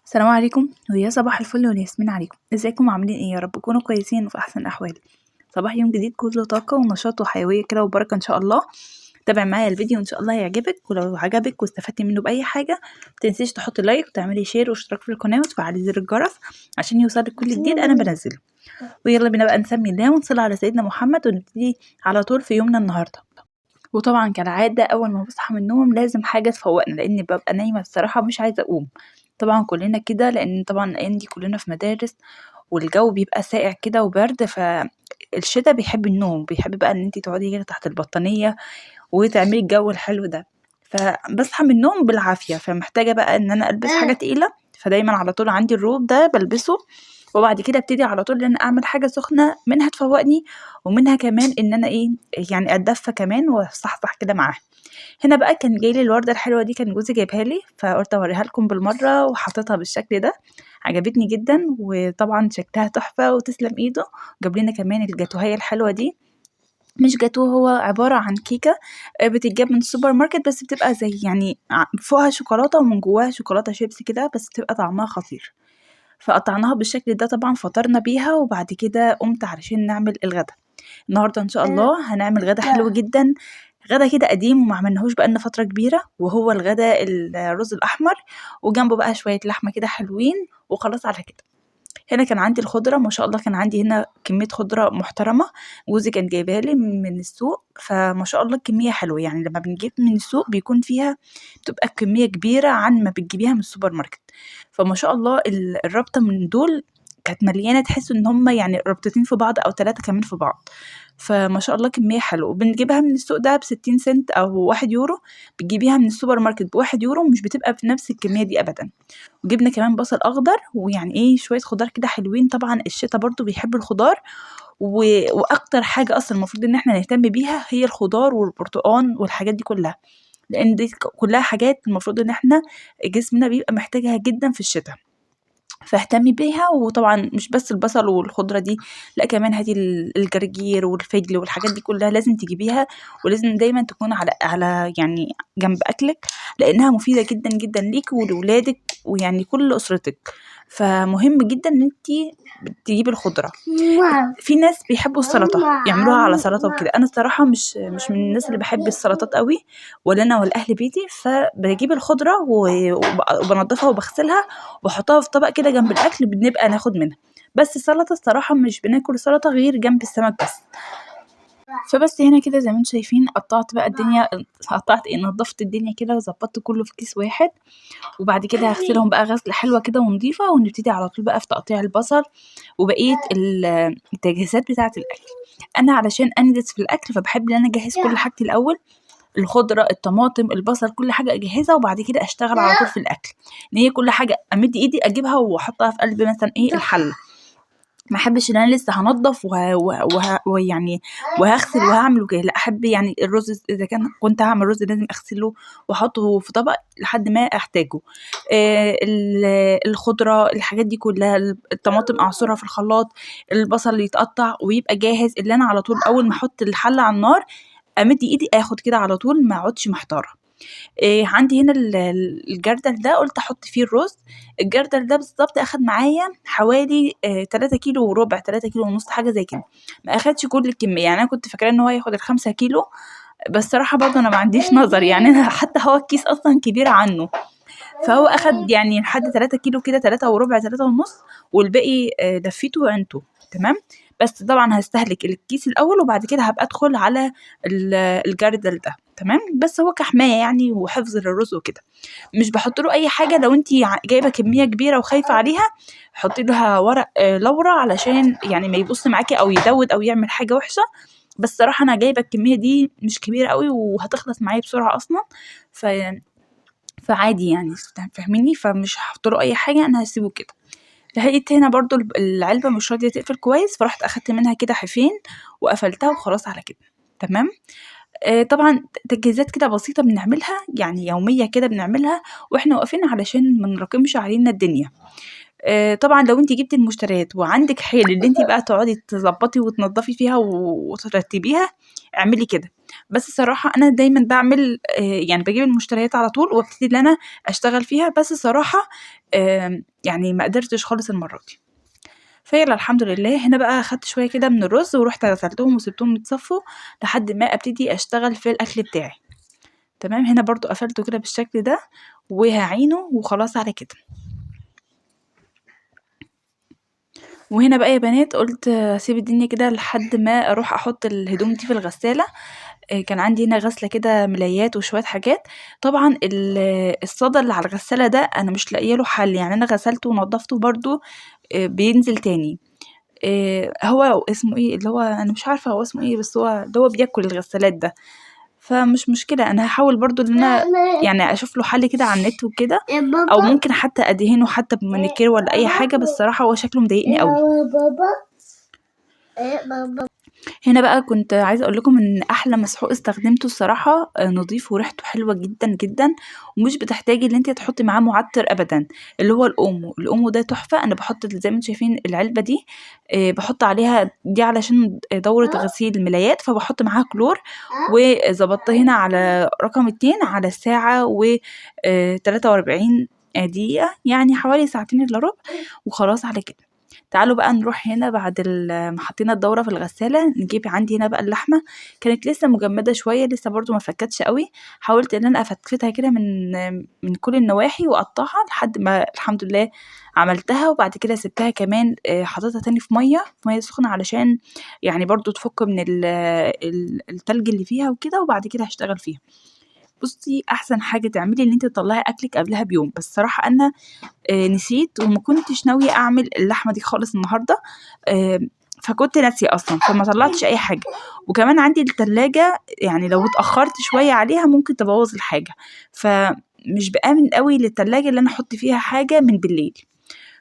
السلام عليكم ويا صباح الفل والياسمين عليكم. ازيكم عاملين ايه؟ يا رب تكونوا كويسين وفي احسن احوال. صباح يوم جديد كله طاقه ونشاط وحيويه كده وبركه ان شاء الله. تابع معايا الفيديو ان شاء الله هيعجبك، ولو عجبك واستفدتي منه باي حاجه متنسيش تحطي لايك وتعملي شير واشتراك في القناه وتفعلي زر الجرس عشان يوصلك كل جديد انا بنزله. ويلا بينا بقى نسمي الله ونصلي على سيدنا محمد ونبتدي على طول في يومنا النهارده. وطبعا كالعاده اول ما بصحى من النوم لازم حاجه تفوقنا، لان ببقى نايمه الصراحه مش عايزه اقوم. طبعا كلنا كده، لان طبعا الايام دي كلنا في مدارس والجو بيبقى ساقع كده وبرد، فالشتا بيحب النوم، بيحب بقى ان انتي تقعدي كده تحت البطانية وتعملي الجو الحلو ده. فبصحى من النوم بالعافية، فمحتاجة بقى ان انا البس حاجة تقيلة، فدايما على طول عندي الروب ده بلبسه. وبعد كده ابتدي على طول ان انا اعمل حاجة سخنة منها تفوقني، ومنها كمان ان انا ايه، يعني اتدفى كمان واصحصح كده معاها. هنا بقى كان جايلي الوردة الحلوة دي، كان جوزي جايبها لي فقلت اوريها لكم بالمرة، وحطيتها بالشكل ده. عجبتني جدا، وطبعا شكلها تحفة وتسلم ايده. جاب لنا كمان الجاتوهية الحلوة دي، مش جاتوه، هو عبارة عن كيكة بتتجاب من السوبر ماركت، بس بتبقى زي يعني فوقها شوكولاتة ومن جواها شوكولاتة شيبسي كده، بس بتبقى طعمها خطير. فقطعناها بالشكل ده، طبعا فطرنا بيها وبعد كده قمت علشان نعمل الغدا. النهارده ان شاء الله هنعمل غدا حلو جدا، غدا كده قديم وما عملناهوش بقالنا فترة كبيرة، وهو الغدا الرز الأحمر، وجنبه بقى شوية لحمة كده حلوين، وخلاص على كده. هنا كان عندي الخضرة ما شاء الله، كان عندي هنا كمية خضرة محترمة، جوزي كان جايبها لي من السوق، فما شاء الله الكمية حلوة. يعني لما بنجيب من السوق بيكون فيها، بتبقى كمية كبيرة عن ما بتجيبيها من السوبر ماركت. فما شاء الله الرابطة من دول كانت مليانة، تحس ان هما يعني ربطتين في بعض او 3 كمان في بعض. فما شاء الله كمية حلوة، وبنجيبها من السوق ده ب60 سنت او 1 يورو، بتجيبيها من السوبر ماركت ب1 يورو، مش بتبقى بنفس الكمية دي ابدا. وجبنا كمان بصل اخضر، ويعني ايه شويه خضار كده حلوين، طبعا الشتا برضو بيحب الخضار. واكتر حاجه اصلا المفروض ان احنا نهتم بيها هي الخضار والبرتقان والحاجات دي كلها، لان دي كلها حاجات المفروض ان احنا جسمنا بيبقى محتاجها جدا في الشتاء، فاهتمي بيها. وطبعا مش بس البصل والخضرة دي، لا كمان هاتي الجرجير والفجل والحاجات دي كلها لازم تجيبيها، ولازم دايما تكون على يعني جنب اكلك، لانها مفيدة جدا جدا ليك ولولادك ويعني كل اسرتك. فمهم جدا ان انتي تجيبي الخضرة. في ناس بيحبوا السلطة يعملوها على سلطة وكده، انا الصراحة مش من الناس اللي بحب السلطات قوي، ولا انا ولا اهل بيتي. فبجيب الخضرة وبنضفها وبغسلها واحطها في طبق كده جنب الاكل، بنبقى ناخد منها. بس السلطه الصراحه مش بناكل سلطه غير جنب السمك بس. فبس هنا كده زي ما انتم شايفين قطعت بقى الدنيا، قطعت ايه، نضفت الدنيا كده وظبطت كله في كيس واحد. وبعد كده هغسلهم بقى غسله حلوه كده ونضيفه، ونبتدي على طول بقى في تقطيع البصل وبقيه التجهيزات بتاعه الاكل. انا علشان انجز في الاكل فبحب ان انا اجهز كل حاجتي الاول، الخضرة الطماطم البصل كل حاجة أجهزها، وبعد كده أشتغل على طول في الأكل. إن هي كل حاجة أمد إيدي أجيبها وأحطها في قلب مثلا إيه الحلة. ما احبش ان انا لسه هنضف ويعني وهغسل وهعمل وكده، لا احب يعني الرز اذا كنت هعمل رز لازم اغسله واحطه في طبق لحد ما احتاجه. الخضره الحاجات دي كلها، الطماطم اعصرها في الخلاط، البصل يتقطع ويبقى جاهز، اللي انا على طول اول ما احط الحله على النار امد ايدي اخد كده على طول، ما اقعدش محتاره. عندي هنا الجردل ده قلت احط فيه الرز. الجردل ده بالظبط اخد معايا حوالي 3 كيلو وربع، 3 كيلو ونص حاجه زي كده. ما اخدش كل الكميه، يعني انا كنت فاكره ان هو هياخد ال5 كيلو، بس صراحه برضه انا ما عنديش نظر، يعني انا حتى هو الكيس اصلا كبير عنه. فهو اخد يعني لحد 3 كيلو كده، 3 وربع 3 ونص، والباقي لفيته وعنته. تمام. بس طبعا هستهلك الكيس الاول، وبعد كده هبقى ادخل على الجردل ده. تمام. بس هو كحمايه يعني وحفظ للرز وكده، مش بحط له اي حاجه. لو انت جايبه كميه كبيره وخايفه عليها حطي لها ورق لورا، علشان يعني ما يبص معاكي او يدود او يعمل حاجه وحشه. بس صراحه انا جايبه الكميه دي مش كبيره قوي وهتخلص معايا بسرعه اصلا. ف فعادي يعني، فاهميني، فمش هحط له اي حاجه، انا هسيبه كده. لقيت هنا برضو العلبه مش راضيه تقفل كويس، فرحت اخدت منها كده حفين وقفلتها وخلاص على كده. تمام. طبعا تجهيزات كده بسيطه بنعملها يعني يوميه كده بنعملها واحنا واقفين، علشان ما نراكمش علينا الدنيا. طبعا لو انت جبتي المشتريات وعندك حيل ان انت بقى تقعدي تظبطي وتنضفي فيها وترتبيها، اعملي كده. بس صراحة انا دايما بعمل يعني بجيب المشتريات على طول وابتدي ان انا اشتغل فيها. بس صراحة يعني ما قدرتش خالص المرة دي. فيلا الحمد لله. هنا بقى اخدت شوية كده من الرز ورحت غسلتهم وسبتهم يتصفوا لحد ما ابتدي اشتغل في الاكل بتاعي. تمام. هنا برضو قفلته كده بالشكل ده وهعينه وخلاص على كده. وهنا بقى يا بنات قلت اسيب الدنيا كده لحد ما اروح احط الهدوم دي في الغسالة. كان عندي هنا غسلة كده ملايات وشوية حاجات. طبعا الصدى اللي على الغسالة ده انا مش لاقيه له حل، يعني انا غسلته ونضفته برضو بينزل تاني. هو اسمه ايه اللي هو انا مش عارفة هو اسمه ايه، بس هو اللي هو بياكل الغسالات ده. فمش مشكلة، انا هحاول برضو ان انا يعني اشوف له حل كده على النت وكده، او ممكن حتى ادهنه حتى بمانيكير ولا اي حاجة. بس صراحة هو شكله مضايقني قوي. هنا بقى كنت عايزه اقول لكم ان احلى مسحوق استخدمته الصراحه نظيف وريحته حلوه جدا جدا، ومش بتحتاجي ان انت تحطي معاه معطر ابدا. اللي هو الاومو ده تحفه. انا بحط زي ما انتم شايفين العلبه دي بحط عليها دي علشان دوره غسيل الملايات، فبحط معاها كلور. وظبطت هنا على رقم 2 على الساعه و 43 دقيقه، يعني حوالي ساعتين الا ربع. وخلاص على كده. تعالوا بقى نروح هنا بعد ما حطينا الدورة في الغسالة نجيب عندي هنا بقى اللحمة. كانت لسه مجمدة شوية، لسه برضو ما فكتش قوي. حاولت ان انا افتفتها كده من كل النواحي واقطعها لحد ما الحمد لله عملتها. وبعد كده سبتها كمان حطيتها تاني في مية سخنة علشان يعني برضو تفك من التلج اللي فيها وكده. وبعد كده هشتغل فيها. بصي احسن حاجه تعملي ان انت تطلعي اكلك قبلها بيوم. بس صراحه انا نسيت وما كنتش ناويه اعمل اللحمه دي خالص النهارده. فكنت ناسيه اصلا فما طلعتش اي حاجه. وكمان عندي التلاجة يعني لو اتاخرت شويه عليها ممكن تبوظ الحاجه. فمش بامن قوي للتلاجة اللي انا احط فيها حاجه من بالليل.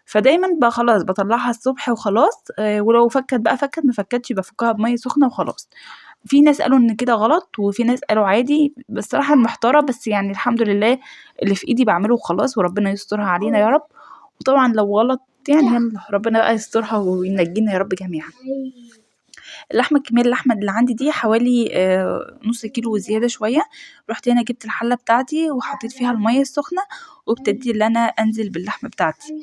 فدايما بقى خلاص بطلعها الصبح وخلاص. ولو فكت بقى فكت، ما فكتش بفكها بميه سخنه وخلاص. في ناس قالوا ان كده غلط وفي ناس قالوا عادي. بس صراحة محتارة، بس يعني الحمد لله اللي في ايدي بعمله وخلاص، وربنا يسترها علينا يا رب. وطبعا لو غلط يعني يلا ربنا بقى يسترها وينجينا يا رب جميعا. كمية اللحمة اللي عندي دي حوالي نص كيلو وزيادة شوية. رحت هنا جبت الحلة بتاعتي وحطيت فيها المية السخنة وابتديت ان انا انزل باللحمة بتاعتي.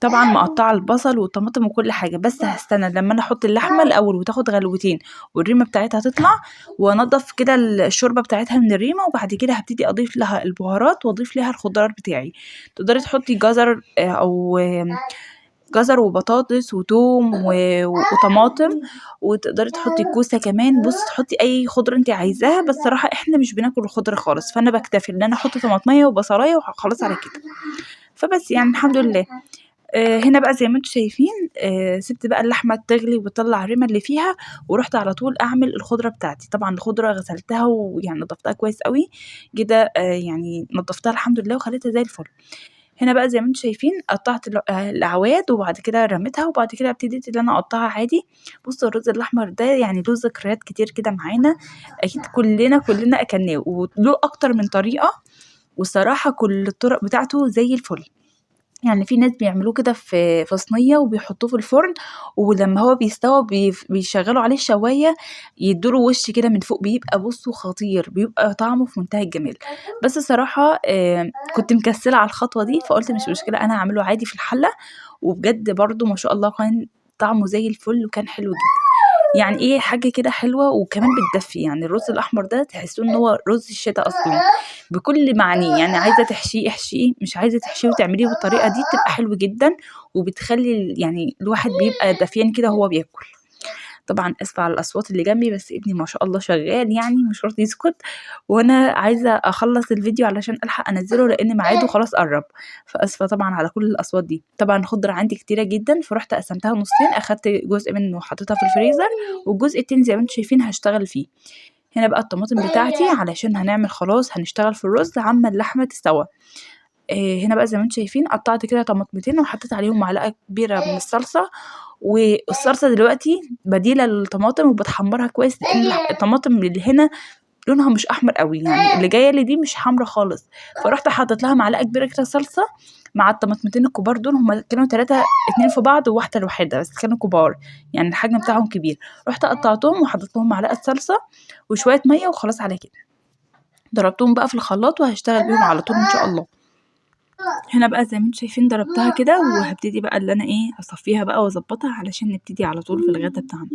طبعا مقطعه البصل والطماطم وكل حاجه، بس هستنى لما انا احط اللحمه الاول وتاخد غلوتين والريمه بتاعتها تطلع، وانضف كده الشوربه بتاعتها من الريمه. وبعد كده هبتدي اضيف لها البهارات واضيف لها الخضار بتاعي. تقدري تحطي جزر او جزر وبطاطس وتوم وطماطم. وتقدري تحطي كوسه كمان. بصي تحطي اي خضره انت عايزاها. بس صراحه احنا مش بناكل الخضره خالص، فانا بكتفي ان انا احط طماطميه وبصلايه وخلاص على كده. فبس يعني الحمد لله. هنا بقى زي ما انتم شايفين سبت بقى اللحمه تغلي وتطلع الريمه اللي فيها، ورحت على طول اعمل الخضره بتاعتي. طبعا الخضره غسلتها ويعني نضفتها كويس قوي كده. يعني نضفتها الحمد لله وخليتها زي الفل. هنا بقى زي ما انتم شايفين قطعت الاعواد وبعد كده رميتها وبعد كده ابتديت ان انا اقطعها عادي. بصوا الرز الاحمر ده يعني له ذكريات كتير كده معانا. اكيد كلنا اكلناه وله اكتر من طريقه. والصراحه كل الطرق بتاعته زي الفل. يعني في ناس بيعملوه كده في صينية وبيحطوه في الفرن، ولما هو بيستوى بيشغلوا عليه الشواية يدوله وش كده من فوق. بيبقى بصوا خطير، بيبقى طعمه في منتهى الجمال. بس الصراحة كنت مكسلة على الخطوة دي فقلت مش مشكلة انا هعمله عادي في الحلة. وبجد برضو ما شاء الله كان طعمه زي الفل وكان حلو جدا. يعني ايه حاجة كده حلوة وكمان بتدفي. يعني الرز الأحمر ده تحسوه ان هو رز الشتا أصلا بكل معنيه. يعني عايزة تحشيه احشيه، مش عايزة تحشيه وتعمليه بالطريقة دي بتبقى حلو جدا. وبتخلي يعني الواحد بيبقى دافيان كده وهو بياكل. طبعا اسفه على الاصوات اللي جنبي، بس ابني ما شاء الله شغال يعني مش راضي يسكت. وانا عايزه اخلص الفيديو علشان الحق انزله لان ميعاده خلاص قرب. فاسفه طبعا على كل الاصوات دي. طبعا الخضره عندي كتيره جدا فرحت قسمتها نصين، اخدت جزء منه وحطيتها في الفريزر والجزء التاني زي ما انتم شايفين هشتغل فيه. هنا بقى الطماطم بتاعتي علشان هنعمل خلاص هنشتغل في الرز عما اللحمه تستوى. هنا بقى زي ما انتم شايفين قطعت كده طماطمتين وحطيت عليهم معلقه كبيره من الصلصه. والصلصه دلوقتي بديله للطماطم وبتحمرها كويس لان الطماطم اللي هنا لونها مش احمر قوي، يعني اللي جايه لي دي مش حمرا خالص. فرحت حطيت لها معلقه كبيره كده صلصه مع الطماطمتين الكبار دول، هما كانوا 3 2 في بعض وواحده لوحدها بس كانوا كبار، يعني الحجم بتاعهم كبير. رحت قطعتهم وحطيت لهم معلقه صلصه وشويه ميه وخلاص على كده. ضربتهم بقى في الخلاط وهشتغل بيهم على طول ان شاء الله. هنا بقى زي ما انتم شايفين ضربتها كده، وهبتدي بقى اللي انا اصفيها بقى واظبطها علشان نبتدي على طول في الغدا بتاعنا.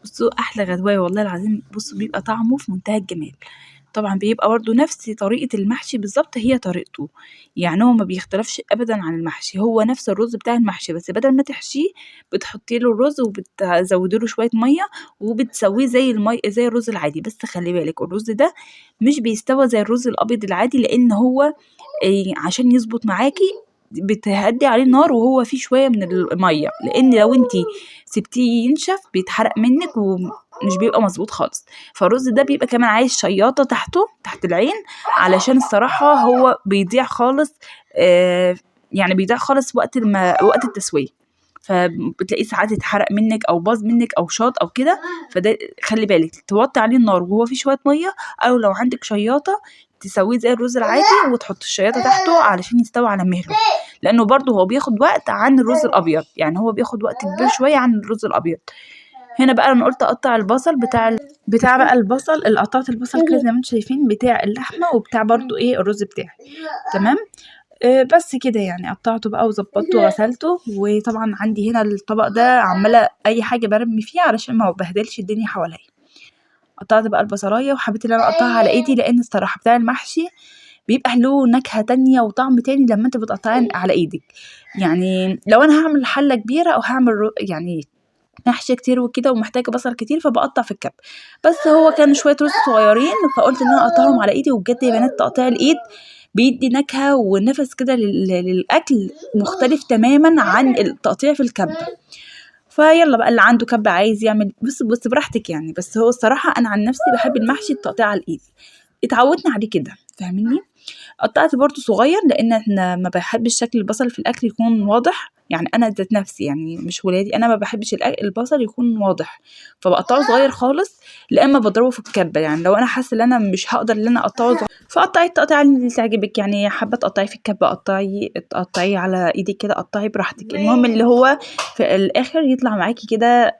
بصوا احلى غدوايه والله العظيم، بصوا بيبقى طعمه في منتهى الجمال. طبعا بيبقى برضه نفس طريقه المحشي بالظبط، هي طريقته، يعني هو ما بيختلفش ابدا عن المحشي، هو نفس الرز بتاع المحشي، بس بدل ما تحشيه بتحطي له الرز وبتزودي له شويه ميه وبتسويه زي الرز العادي. بس خلي بالك الرز ده مش بيستوى زي الرز الابيض العادي، لان هو عشان يظبط معاكي بتهدي عليه النار وهو فيه شويه من الميه، لان لو انتي سبتيه ينشف بيتحرق منك ومش بيبقى مظبوط خالص. فالرز ده بيبقى كمان عايز شياطه تحته تحت العين، علشان الصراحه هو بيضيع خالص، يعني بيضيع خالص وقت التسويه، فبتلاقيه ساعات يتحرق منك او باظ منك او شاط او كده. فده خلي بالك توطي عليه النار وهو فيه شويه ميه، او لو عندك شياطه تسويه زي الرز العادي وتحط الشياطه تحته علشان يستوي على مهله، لانه برضه هو بياخد وقت عن الرز الابيض، يعني هو بياخد وقت كبير شويه عن الرز الابيض. هنا بقى انا قلت اقطع البصل بتاع بقى البصل اللي قطعت البصل كده زي ما انتم شايفين، بتاع اللحمه وبتاع برضه الرز بتاعي. تمام. بس كده يعني قطعته بقى وظبطته وغسلته. وطبعا عندي هنا الطبق ده عماله اي حاجه برمي فيه علشان ما بهدلش الدنيا حواليا. قطعت بقى البصلايه وحبيت ان انا اقطعها على ايدي، لان الصراحه بتاع المحشي بيبقى له نكهه تانية وطعم تاني لما انت بتقطعيه على ايدك. يعني لو انا هعمل حله كبيره او هعمل يعني محشي كتير وكده ومحتاجه بصل كتير فبقطع في الكب، بس هو كان شويه رز صغيرين فقلت ان انا اقطعهم على ايدي. وبجد يا بنات تقطيع الايد بيدي نكهه ونفس كده للاكل مختلف تماما عن التقطيع في الكبه. فيلا بقى اللي عنده كبه عايز يعمل بص براحتك يعني، بس هو الصراحه انا عن نفسي بحب المحشي التقطيع على الايد، اتعودنا عليه كده، فاهميني؟ قطعت برضو صغير لان احنا ما بحبش شكل البصل في الاكل يكون واضح، يعني انا ذات نفسي يعني مش ولادي، انا ما بحبش البصل يكون واضح، فبقطعه صغير خالص. لا اما بضربه في الكبه، يعني لو انا حاسه ان انا مش هقدر ان انا اقطعه صغير فقطعي التقطيع اللي تعجبك، يعني حابه تقطعي في الكبه تقطعيه على ايدك كده، قطعي براحتك، المهم اللي هو في الاخر يطلع معاكي كده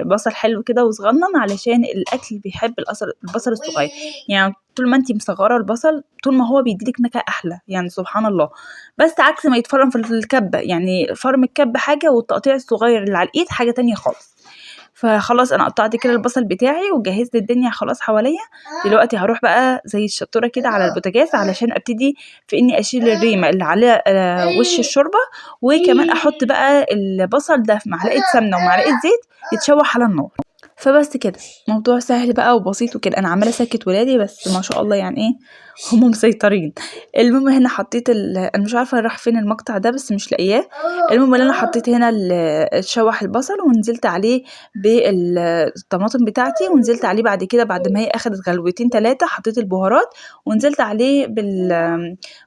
بصل حلو كده وصغنن، علشان الاكل بيحب البصل الصغير. يعني طول ما انتي مصغره البصل طول ما هو بيديلك نكهه احلى، يعني سبحان الله. بس عكس ما يتفرم في الكبه، يعني فرم الكبه حاجه والتقطيع الصغير اللي على الايد حاجه تانية خالص. فخلاص انا قطعت كده البصل بتاعي وجهزت الدنيا خلاص حواليا. دلوقتي هروح بقى زي الشطوره كده على البوتاجاز علشان ابتدي في اني اشيل الريمه اللي على وش الشوربه، وكمان احط بقى البصل ده في معلقه سمنه ومعلقه زيت يتشوح على النار. فبس كده موضوع سهل بقى وبسيط وكده. انا عماله اسكت ولادي بس ما شاء الله يعني هم مسيطرين. المهم هنا حطيت انا مش عارفه راح فين المقطع ده بس مش لاقياه. المهم ان انا حطيت هنا شوح البصل ونزلت عليه بالطماطم بتاعتي، ونزلت عليه بعد كده بعد ما هي اخدت غلوتين 3 حطيت البهارات ونزلت عليه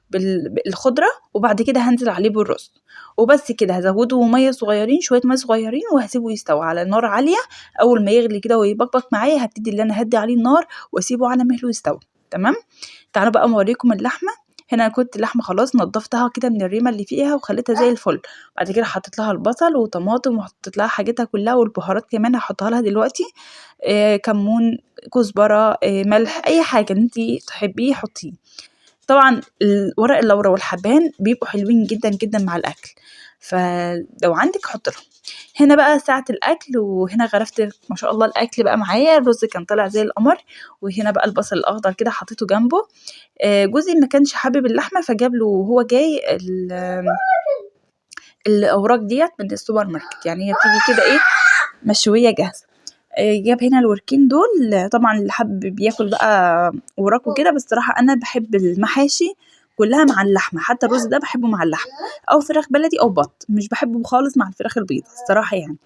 بالخضره، وبعد كده هنزل عليه بالرز وبس كده. هزوده ميه صغيرين، شويه ميه صغيرين، وهسيبه يستوي على نار عاليه. اول ما يغلي كده ويبقبق معايا هبتدي ان انا اهدي عليه النار واسيبه على مهله يستوي. تمام. تعالوا بقى اوريكم اللحمه. هنا كنت اللحمه خلاص نضفتها كده من الريمه اللي فيها وخليتها زي الفل. بعد كده حطيت لها البصل وطماطم وحطيت لها حاجتها كلها والبهارات كمان هحطها لها دلوقتي. كمون، كزبره، ملح، اي حاجه انت تحبيه حطيه. طبعا ورق اللورا والحبهان بيبقوا حلوين جدا جدا مع الاكل، فلو عندك حط لهم. هنا بقى ساعة الأكل، وهنا غرفت ما شاء الله الأكل بقى معايا، الرز كان طالع زي القمر. وهنا بقى البصل الأخضر كده حطيته جنبه. جوزي ما كانش حابب اللحمة فجاب له وهو جاي الأوراق ديت من السوبر ماركت، يعني هي بتيجي كده مشوية جاهزة. جاب هنا الوركين دول. طبعا اللي حب بياكل بقى وراك وكده، بس صراحة أنا بحب المحاشي كلها مع اللحمة، حتى الرز ده بحبه مع اللحمة أو فراخ بلدي أو بط، مش بحبه خالص مع الفراخ البيضة الصراحة يعني.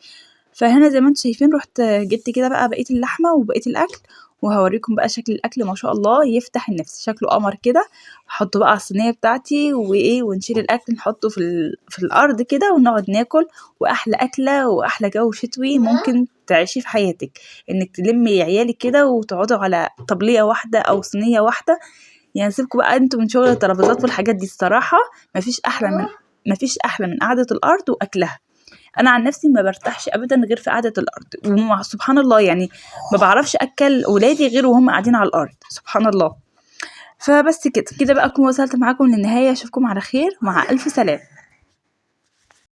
فهنا زي ما انتم شايفين رحت جبت كده بقى بقية اللحمة وبقية الأكل وهوريكم بقى شكل الاكل ما شاء الله يفتح النفس، شكله قمر كده. احطه بقى على الصينيه بتاعتي وايه، ونشيل الاكل نحطه في الارض كده ونقعد ناكل. واحلى اكله واحلى جو شتوي ممكن تعيشيه في حياتك، انك تلمي عيالك كده وتقعدوا على طبليه واحده او صينيه واحده. يعني سيبكم بقى انتوا من شغل الترابيزات والحاجات دي، الصراحه مفيش احلى من قعده الارض واكلها. انا عن نفسي ما برتاحش ابدا غير في قعده الارض، سبحان الله يعني ما بعرفش اكل ولادي غير وهم قاعدين على الارض، سبحان الله. فبس كده بقى اكون وصلت معاكم للنهايه، اشوفكم على خير، مع الف سلامه.